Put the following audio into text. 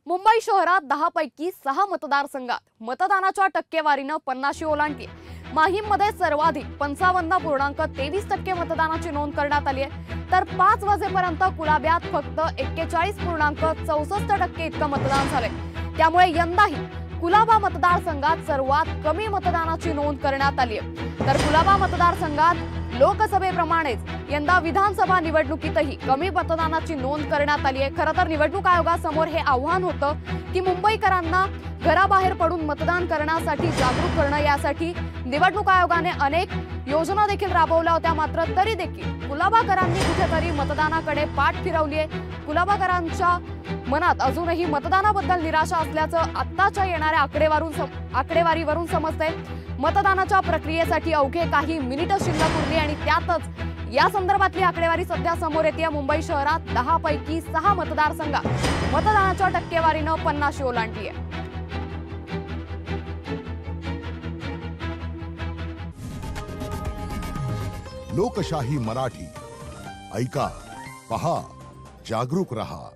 मुंबई शहरात 10 पैकी 6 मतदारसंघात मतदानाच्या टक्केवारीनं 50 ओलांडली। माहीममध्ये सर्वाधिक 55.23% मतदानाची नोंद करण्यात आली आहे, तर 5 वाजेपर्यंत कुलाब्यात फक्त 41.64% इतकं मतदान झालंय। त्यामुळे यंदाही कुलाबा मतदारसंघात सर्वात कमी मतदानाची नोंद करण्यात आली आहे। तर कुलाबा मतदारसंघात लोकसभेप्रमाणेच यंदा विधानसभा निवडणुकीतही कमी मतदानाची नोंद करण्यात आली आहे। खरं तर निवडणूक आयोगासमोर हे आव्हान होतं की मुंबईकरांना घराबाहेर पडून मतदान करण्यासाठी जागरूक करणं, यासाठी निवडणूक आयोगाने अनेक योजना देखील राबवल्या होत्या। मात्र तरी देखील कुलाबाकरांनी कुठेतरी मतदानाकडे पाठ फिरवली आहे। कुलाबाकरांच्या मनात अजूनही मतदानाबद्दल निराशा असल्याचं आत्ताच्या येणाऱ्या आकडेवारीवरून समजतंय। मतदानाच्या प्रक्रियेसाठी अवघे काही मिनिटं शिल्लक उरली आणि त्यातच या संदर्भातली आकडेवारी सध्या समोर येते। मुंबई शहरात 10 पैकी 6 मतदारसंघात मतदानाच्या टक्केवारीनं 50 ओलांडली आहे। लोकशाही मराठी ऐका, पहा, जागरूक रहा।